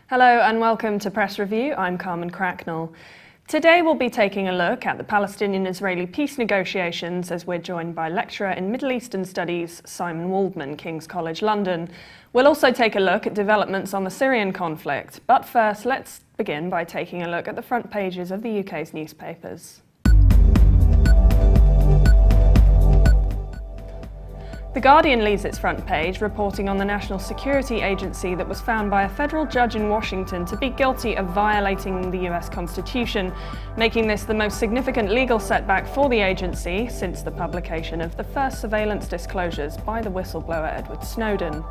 Hello and welcome to Press Review. I'm Carmen Cracknell. Today we'll be taking a look at the Palestinian-Israeli peace negotiations as we're joined by lecturer in Middle Eastern Studies Simon Waldman, King's College London. We'll also take a look at developments on the Syrian conflict, but first let's begin by taking a look at the front pages of the UK's newspapers. The Guardian leads its front page reporting on the National Security Agency that was found by a federal judge in Washington to be guilty of violating the US Constitution, making this the most significant legal setback for the agency since the publication of the first surveillance disclosures by the whistleblower Edward Snowden.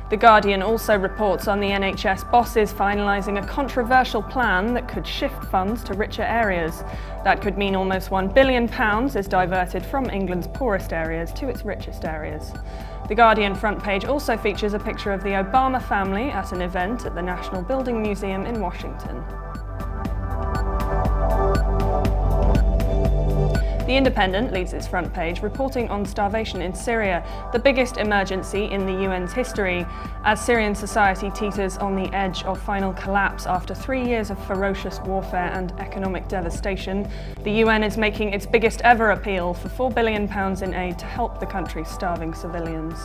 The Guardian also reports on the NHS bosses finalising a controversial plan that could shift funds to richer areas. That could mean almost £1 billion is diverted from England's poorest areas to its richest areas. The Guardian front page also features a picture of the Obama family at an event at the National Building Museum in Washington. The Independent leads its front page reporting on starvation in Syria, the biggest emergency in the UN's history, as Syrian society teeters on the edge of final collapse after 3 years of ferocious warfare and economic devastation. The UN is making its biggest ever appeal for £4 billion in aid to help the country's starving civilians.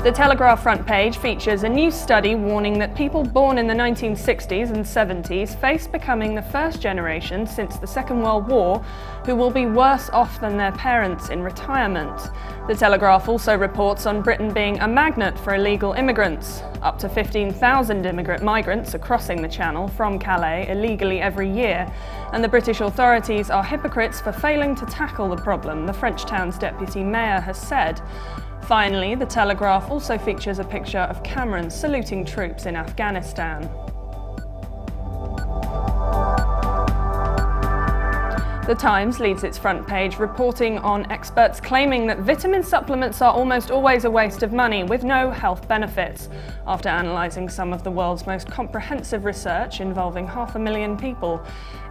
The Telegraph front page features a new study warning that people born in the 1960s and 70s face becoming the first generation since the Second World War who will be worse off than their parents in retirement. The Telegraph also reports on Britain being a magnet for illegal immigrants. Up to 15,000 migrants are crossing the Channel from Calais illegally every year, and the British authorities are hypocrites for failing to tackle the problem, the French town's deputy mayor has said. Finally, the Telegraph also features a picture of Cameron saluting troops in Afghanistan. The Times leads its front page reporting on experts claiming that vitamin supplements are almost always a waste of money with no health benefits, after analysing some of the world's most comprehensive research involving 500,000 people.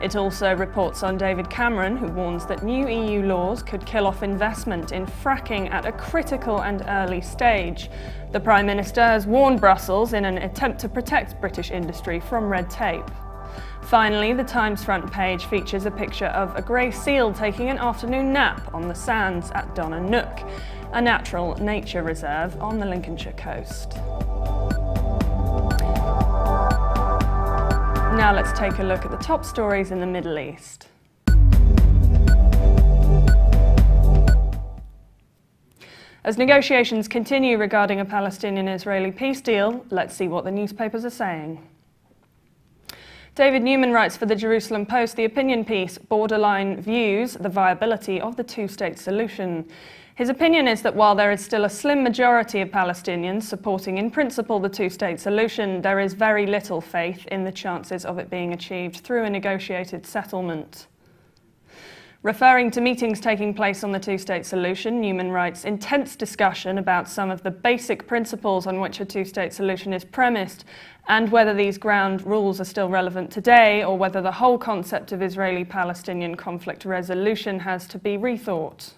It also reports on David Cameron, who warns that new EU laws could kill off investment in fracking at a critical and early stage. The Prime Minister has warned Brussels in an attempt to protect British industry from red tape. Finally, the Times front page features a picture of a grey seal taking an afternoon nap on the sands at Donna Nook, a natural nature reserve on the Lincolnshire coast. Now let's take a look at the top stories in the Middle East. As negotiations continue regarding a Palestinian-Israeli peace deal, let's see what the newspapers are saying. David Newman writes for the Jerusalem Post the opinion piece, Borderline Views, the Viability of the Two-State Solution. His opinion is that while there is still a slim majority of Palestinians supporting in principle the two-state solution, there is very little faith in the chances of it being achieved through a negotiated settlement. Referring to meetings taking place on the two-state solution, Newman writes, intense discussion about some of the basic principles on which a two-state solution is premised and whether these ground rules are still relevant today or whether the whole concept of Israeli-Palestinian conflict resolution has to be rethought.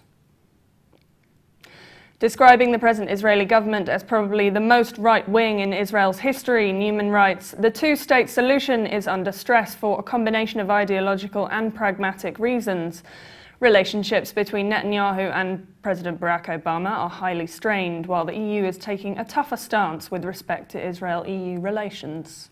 Describing the present Israeli government as probably the most right-wing in Israel's history, Newman writes, the two-state solution is under stress for a combination of ideological and pragmatic reasons. Relationships between Netanyahu and President Barack Obama are highly strained, while the EU is taking a tougher stance with respect to Israel-EU relations.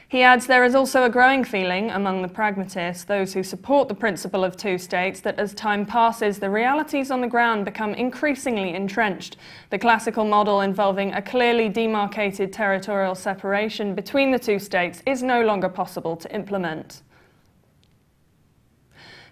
He adds there is also a growing feeling among the pragmatists, those who support the principle of two states, that as time passes, the realities on the ground become increasingly entrenched. The classical model involving a clearly demarcated territorial separation between the two states is no longer possible to implement.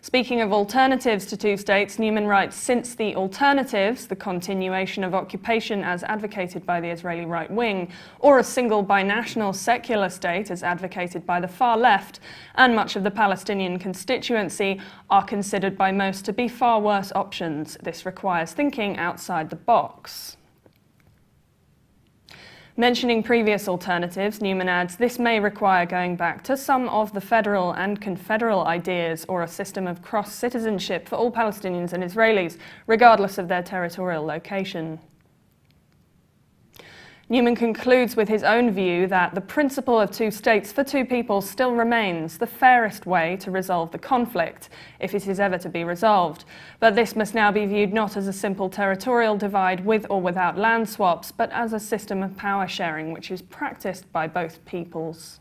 Speaking of alternatives to two states, Newman writes, since the alternatives, the continuation of occupation as advocated by the Israeli right wing, or a single binational secular state as advocated by the far left, and much of the Palestinian constituency, are considered by most to be far worse options. This requires thinking outside the box. Mentioning previous alternatives, Newman adds, this may require going back to some of the federal and confederal ideas or a system of cross-citizenship for all Palestinians and Israelis, regardless of their territorial location. Newman concludes with his own view that the principle of two states for two peoples still remains the fairest way to resolve the conflict, if it is ever to be resolved. But this must now be viewed not as a simple territorial divide with or without land swaps, but as a system of power sharing which is practiced by both peoples.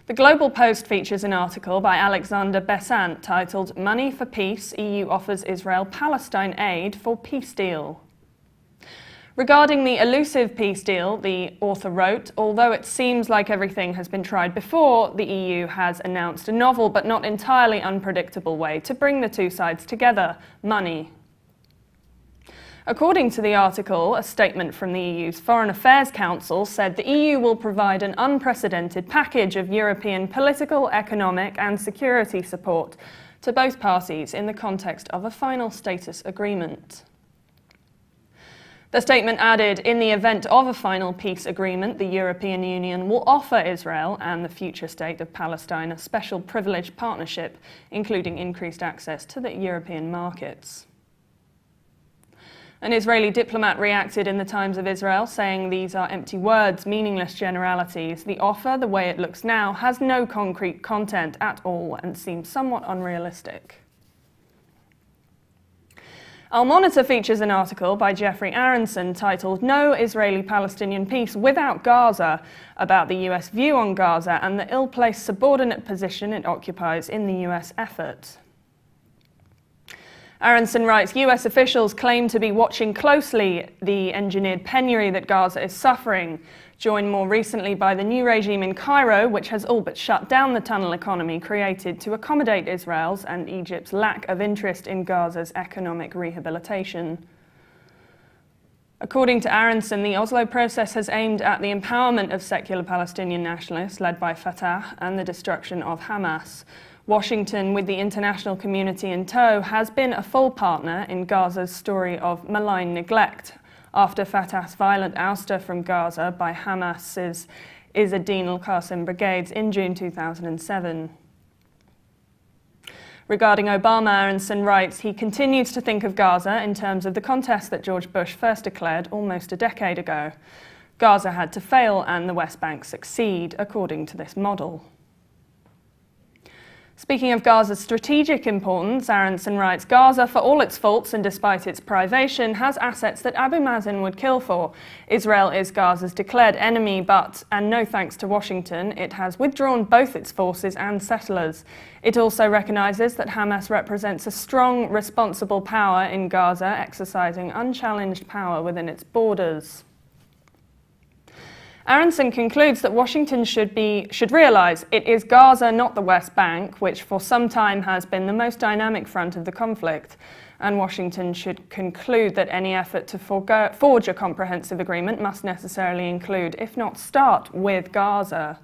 The Global Post features an article by Alexander Besant titled "Money for Peace, EU offers Israel Palestine aid for peace deal." Regarding the elusive peace deal, the author wrote, "Although it seems like everything has been tried before, the EU has announced a novel but not entirely unpredictable way to bring the two sides together: money." According to the article, a statement from the EU's Foreign Affairs Council said the EU will provide an unprecedented package of European political, economic and security support to both parties in the context of a final status agreement. The statement added, "In the event of a final peace agreement, the European Union will offer Israel and the future state of Palestine a special privileged partnership, including increased access to the European markets." An Israeli diplomat reacted in the Times of Israel, saying these are empty words, meaningless generalities. The offer, the way it looks now, has no concrete content at all and seems somewhat unrealistic. Al Monitor features an article by Jeffrey Aronson titled "No Israeli-Palestinian Peace Without Gaza," about the US view on Gaza and the ill-placed subordinate position it occupies in the US effort. Aronson writes, US officials claim to be watching closely the engineered penury that Gaza is suffering, joined more recently by the new regime in Cairo, which has all but shut down the tunnel economy created to accommodate Israel's and Egypt's lack of interest in Gaza's economic rehabilitation. According to Aronson, the Oslo process has aimed at the empowerment of secular Palestinian nationalists led by Fatah and the destruction of Hamas. Washington, with the international community in tow, has been a full partner in Gaza's story of malign neglect after Fatah's violent ouster from Gaza by Hamas's Izz-ad-Din al-Qassam brigades in June 2007. Regarding Obama, Aronson writes, he continues to think of Gaza in terms of the contest that George Bush first declared almost a decade ago. Gaza had to fail and the West Bank succeed, according to this model. Speaking of Gaza's strategic importance, Aronson writes, Gaza, for all its faults and despite its privation, has assets that Abu Mazen would kill for. Israel is Gaza's declared enemy, but, and no thanks to Washington, it has withdrawn both its forces and settlers. It also recognises that Hamas represents a strong, responsible power in Gaza, exercising unchallenged power within its borders. Aronson concludes that Washington should realise it is Gaza, not the West Bank, which for some time has been the most dynamic front of the conflict, and Washington should conclude that any effort to forge a comprehensive agreement must necessarily include, if not start, with Gaza.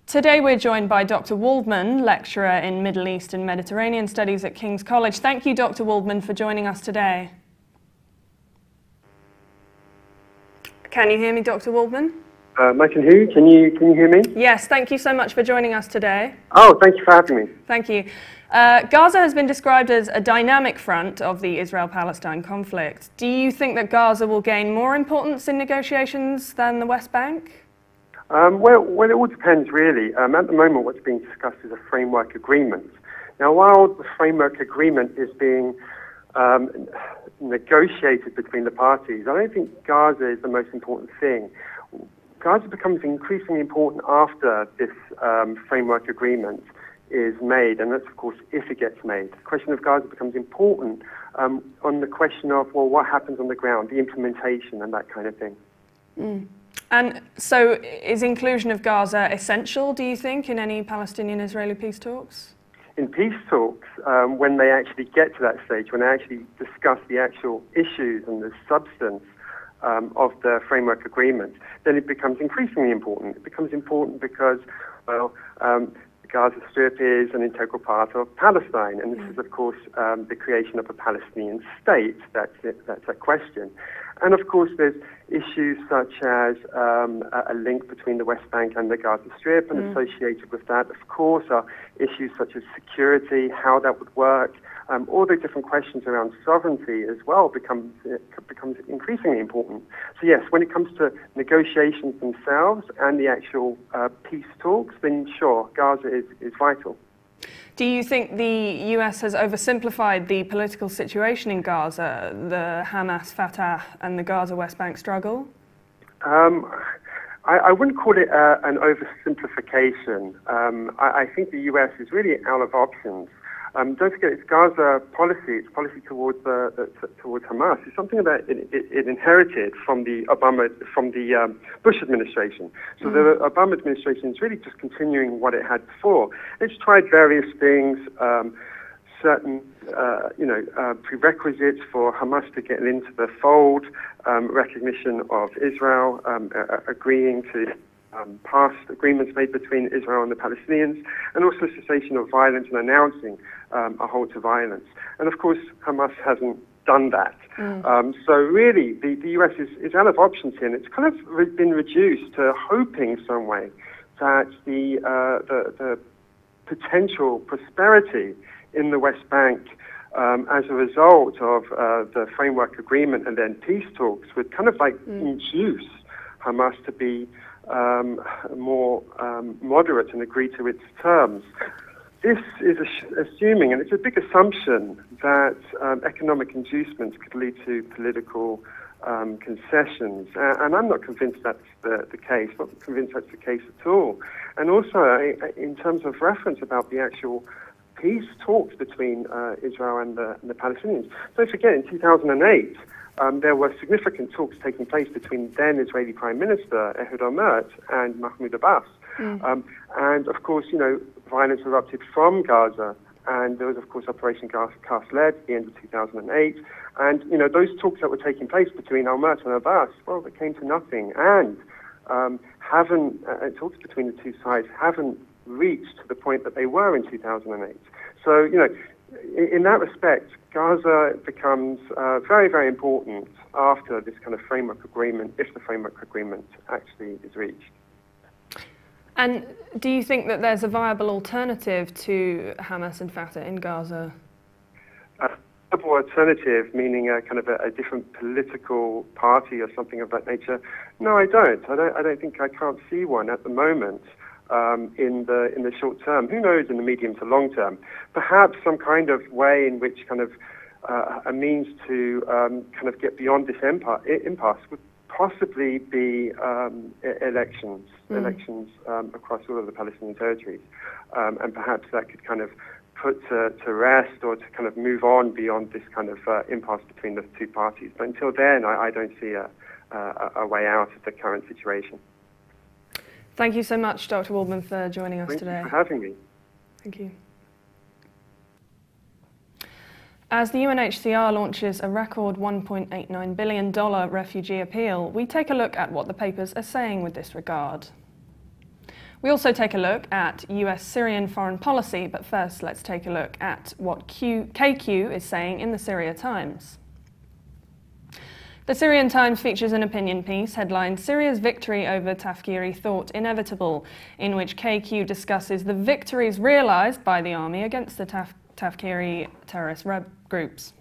Today we're joined by Dr. Waldman, lecturer in Middle East and Mediterranean Studies at King's College. Thank you, Dr. Waldman, for joining us today. Can you hear me, Dr. Waldman? I can hear you. Can you hear me? Yes, thank you so much for joining us today. Oh, thank you for having me. Thank you. Gaza has been described as a dynamic front of the Israel-Palestine conflict. Do you think that Gaza will gain more importance in negotiations than the West Bank? Well, it all depends, really. At the moment, what's being discussed is a framework agreement. Now, while the framework agreement is being negotiated between the parties, I don't think Gaza is the most important thing. Gaza becomes increasingly important after this framework agreement is made, and that's, of course, if it gets made. The question of Gaza becomes important on the question of, well, what happens on the ground, the implementation and that kind of thing. Mm. And so is inclusion of Gaza essential, do you think, in any Palestinian-Israeli peace talks? In peace talks, when they actually get to that stage, when they actually discuss the actual issues and the substance of the framework agreement, then it becomes increasingly important. It becomes important because, well, the Gaza Strip is an integral part of Palestine, and this is, of course, the creation of a Palestinian state. That's a question. And, of course, there's issues such as a link between the West Bank and the Gaza Strip, and associated with that, of course, are issues such as security, how that would work, all the different questions around sovereignty as well becomes increasingly important. So yes, when it comes to negotiations themselves and the actual peace talks, then sure, Gaza is vital. Do you think the US has oversimplified the political situation in Gaza, the Hamas, Fatah and the Gaza West Bank struggle? I wouldn't call it an oversimplification. I think the US is really out of options. Don't forget, it's Gaza policy. Its policy towards Hamas is something that it inherited from the Bush administration. So the Obama administration is really just continuing what it had before. It's tried various things, certain prerequisites for Hamas to get into the fold, recognition of Israel, agreeing to past agreements made between Israel and the Palestinians, and also cessation of violence and announcing a halt to violence. And of course, Hamas hasn't done that. So really, the US is out of options here, and it's kind of been reduced to hoping some way that the potential prosperity in the West Bank as a result of the framework agreement and then peace talks would kind of like induce Hamas to be more moderate and agree to its terms. This is assuming, and it's a big assumption, that economic inducements could lead to political concessions. And I'm not convinced that's the case, not convinced that's the case at all. And also, in terms of reference about the actual peace talks between Israel and the Palestinians, don't forget, in 2008, there were significant talks taking place between then Israeli Prime Minister Ehud Olmert and Mahmoud Abbas. And of course, violence erupted from Gaza, and there was, of course, Operation Cast Lead at the end of 2008. And, those talks that were taking place between Olmert and Abbas, well, they came to nothing. And talks between the two sides haven't reached to the point that they were in 2008. So, in that respect, Gaza becomes very, very important after this kind of framework agreement, if the framework agreement actually is reached. And do you think that there's a viable alternative to Hamas and Fatah in Gaza? A viable alternative, meaning a kind of a different political party or something of that nature? No, I don't. I can't see one at the moment. In the short term, who knows in the medium to long term? Perhaps some kind of way in which kind of a means to kind of get beyond this impasse would possibly be elections across all of the Palestinian territories, and perhaps that could kind of put to rest or to kind of move on beyond this kind of impasse between the two parties. But until then, I don't see a way out of the current situation. Thank you so much, Dr. Waldman, for joining us today. Thank you for having me. Thank you. As the UNHCR launches a record $1.89 billion refugee appeal, we take a look at what the papers are saying with this regard. We also take a look at US-Syrian foreign policy, but first let's take a look at what KQ is saying in the Syrian Times. The Syrian Times features an opinion piece headlined "Syria's victory over Tafkiri thought inevitable," in which KQ discusses the victories realised by the army against the Tafkiri terrorist groups.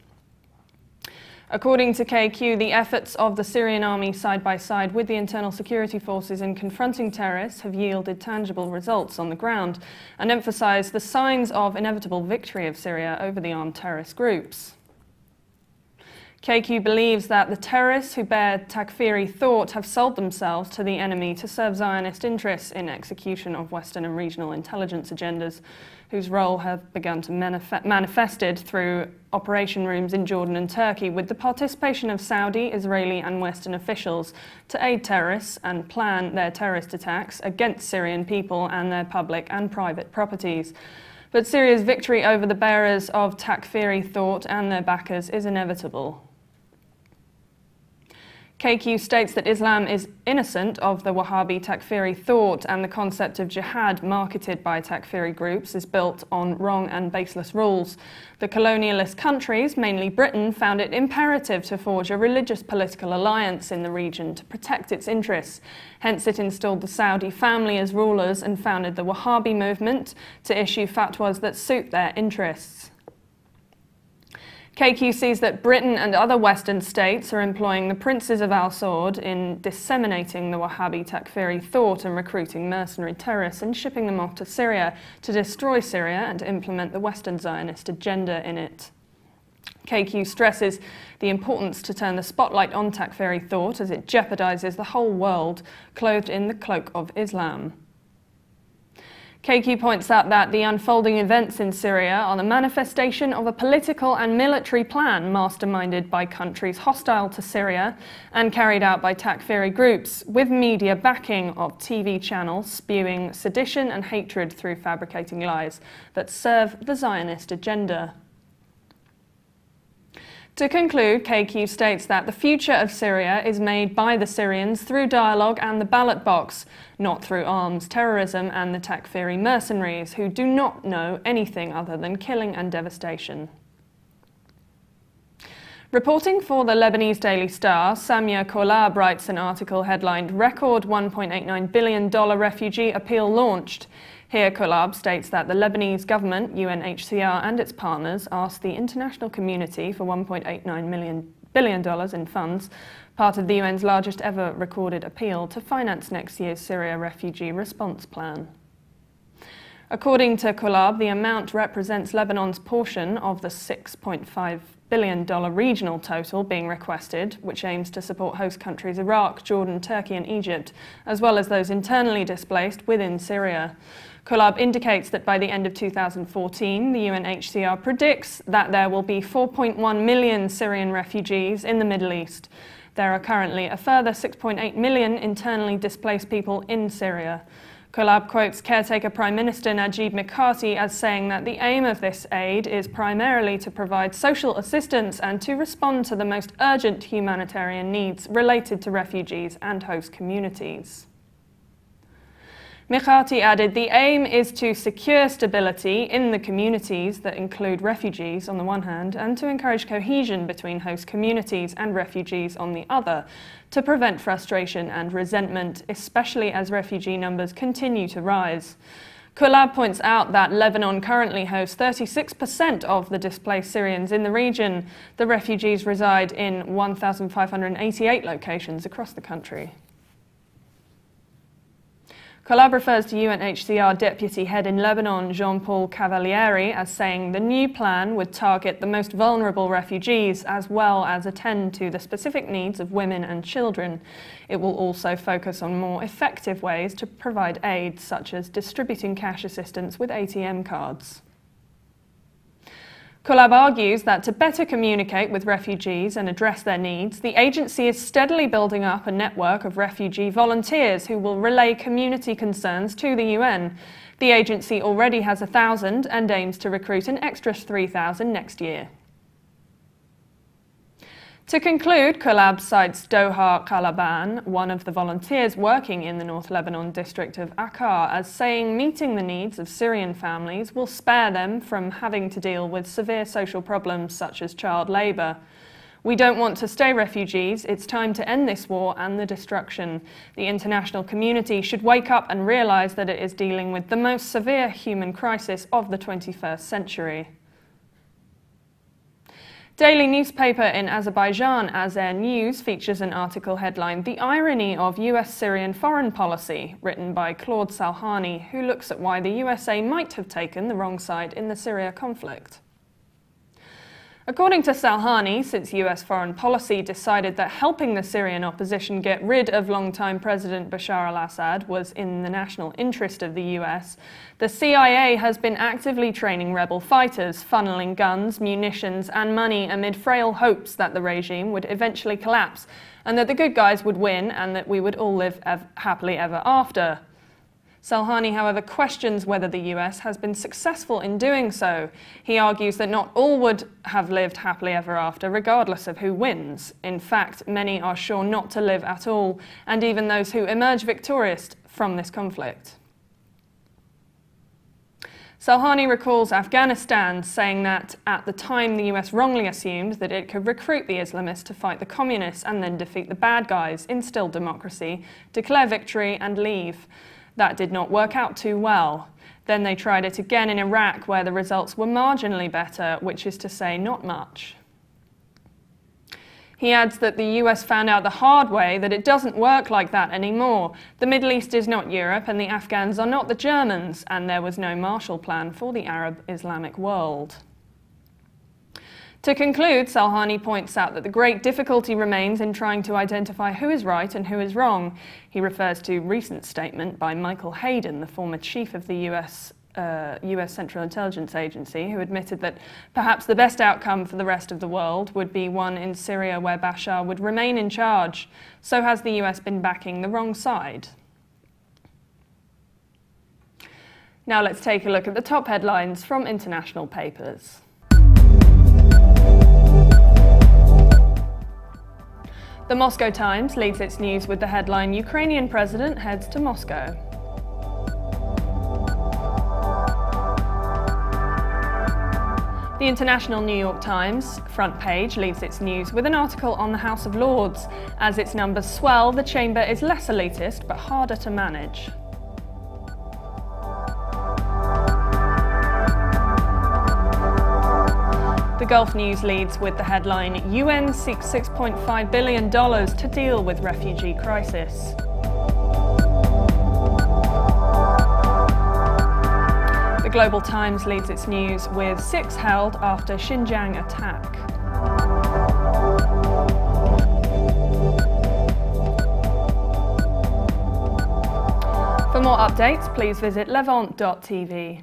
According to KQ, the efforts of the Syrian army side by side with the internal security forces in confronting terrorists have yielded tangible results on the ground and emphasised the signs of inevitable victory of Syria over the armed terrorist groups. KQ believes that the terrorists who bear Takfiri thought have sold themselves to the enemy to serve Zionist interests in execution of Western and regional intelligence agendas, whose role have begun to manifested through operation rooms in Jordan and Turkey, with the participation of Saudi, Israeli and Western officials to aid terrorists and plan their terrorist attacks against Syrian people and their public and private properties. But Syria's victory over the bearers of Takfiri thought and their backers is inevitable. KQ states that Islam is innocent of the Wahhabi Takfiri thought, and the concept of jihad marketed by Takfiri groups is built on wrong and baseless rules. The colonialist countries, mainly Britain, found it imperative to forge a religious political alliance in the region to protect its interests. Hence it installed the Saudi family as rulers and founded the Wahhabi movement to issue fatwas that suit their interests. KQ sees that Britain and other Western states are employing the princes of al-Saud in disseminating the Wahhabi Takfiri thought and recruiting mercenary terrorists and shipping them off to Syria to destroy Syria and implement the Western Zionist agenda in it. KQ stresses the importance to turn the spotlight on Takfiri thought as it jeopardizes the whole world clothed in the cloak of Islam. KQ points out that the unfolding events in Syria are the manifestation of a political and military plan masterminded by countries hostile to Syria and carried out by Takfiri groups, with media backing of TV channels spewing sedition and hatred through fabricating lies that serve the Zionist agenda. To conclude, KQ states that the future of Syria is made by the Syrians through dialogue and the ballot box, not through arms, terrorism and the Takfiri mercenaries who do not know anything other than killing and devastation. Reporting for the Lebanese Daily Star, Samia Kolab writes an article headlined "Record $1.89 billion refugee appeal launched." Here, Kolab states that the Lebanese government, UNHCR and its partners asked the international community for $1.89 billion in funds, part of the UN's largest ever recorded appeal, to finance next year's Syria refugee response plan. According to Kolab, the amount represents Lebanon's portion of the $6.5 billion regional total being requested, which aims to support host countries Iraq, Jordan, Turkey and Egypt, as well as those internally displaced within Syria. Kolab indicates that by the end of 2014, the UNHCR predicts that there will be 4.1 million Syrian refugees in the Middle East. There are currently a further 6.8 million internally displaced people in Syria. Kolab quotes caretaker Prime Minister Najib Mikati as saying that the aim of this aid is primarily to provide social assistance and to respond to the most urgent humanitarian needs related to refugees and host communities. Mikati added, the aim is to secure stability in the communities that include refugees on the one hand, and to encourage cohesion between host communities and refugees on the other, to prevent frustration and resentment, especially as refugee numbers continue to rise. Kolab points out that Lebanon currently hosts 36% of the displaced Syrians in the region. The refugees reside in 1,588 locations across the country. Kolab refers to UNHCR Deputy Head in Lebanon, Jean-Paul Cavalieri, as saying the new plan would target the most vulnerable refugees as well as attend to the specific needs of women and children. It will also focus on more effective ways to provide aid, such as distributing cash assistance with ATM cards. Kolab argues that to better communicate with refugees and address their needs, the agency is steadily building up a network of refugee volunteers who will relay community concerns to the UN. The agency already has 1,000 and aims to recruit an extra 3,000 next year. To conclude, Kolab cites Doha Kalaban, one of the volunteers working in the North Lebanon district of Akkar, as saying meeting the needs of Syrian families will spare them from having to deal with severe social problems such as child labour. We don't want to stay refugees. It's time to end this war and the destruction. The international community should wake up and realise that it is dealing with the most severe human crisis of the 21st century. Daily newspaper in Azerbaijan, Azer News, features an article headlined "The Irony of US-Syrian Foreign Policy," written by Claude Salhani, who looks at why the USA might have taken the wrong side in the Syria conflict. According to Salhani, since US foreign policy decided that helping the Syrian opposition get rid of longtime President Bashar al-Assad was in the national interest of the US, the CIA has been actively training rebel fighters, funneling guns, munitions and money amid frail hopes that the regime would eventually collapse and that the good guys would win and that we would all live happily ever after. Salhani, however, questions whether the US has been successful in doing so. He argues that not all would have lived happily ever after, regardless of who wins. In fact, many are sure not to live at all, and even those who emerge victorious from this conflict. Salhani recalls Afghanistan, saying that at the time the US wrongly assumed that it could recruit the Islamists to fight the communists and then defeat the bad guys, instill democracy, declare victory and leave. That did not work out too well. Then they tried it again in Iraq, where the results were marginally better, which is to say not much. He adds that the US found out the hard way that it doesn't work like that anymore. The Middle East is not Europe and the Afghans are not the Germans, and there was no Marshall Plan for the Arab Islamic world. To conclude, Salhani points out that the great difficulty remains in trying to identify who is right and who is wrong. He refers to a recent statement by Michael Hayden, the former chief of the US Central Intelligence Agency, who admitted that perhaps the best outcome for the rest of the world would be one in Syria where Bashar would remain in charge. So has the US been backing the wrong side? Now let's take a look at the top headlines from international papers. The Moscow Times leads its news with the headline, "Ukrainian President Heads to Moscow." The International New York Times front page leads its news with an article on the House of Lords. As its numbers swell, the chamber is less elitist but harder to manage. The Gulf News leads with the headline, "UN seeks $6.5 billion to deal with refugee crisis." The Global Times leads its news with 6 held after Xinjiang attack. For more updates, please visit levant.tv.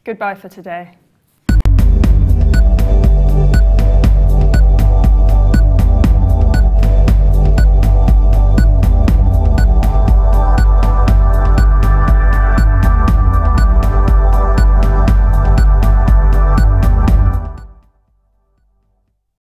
Goodbye for today.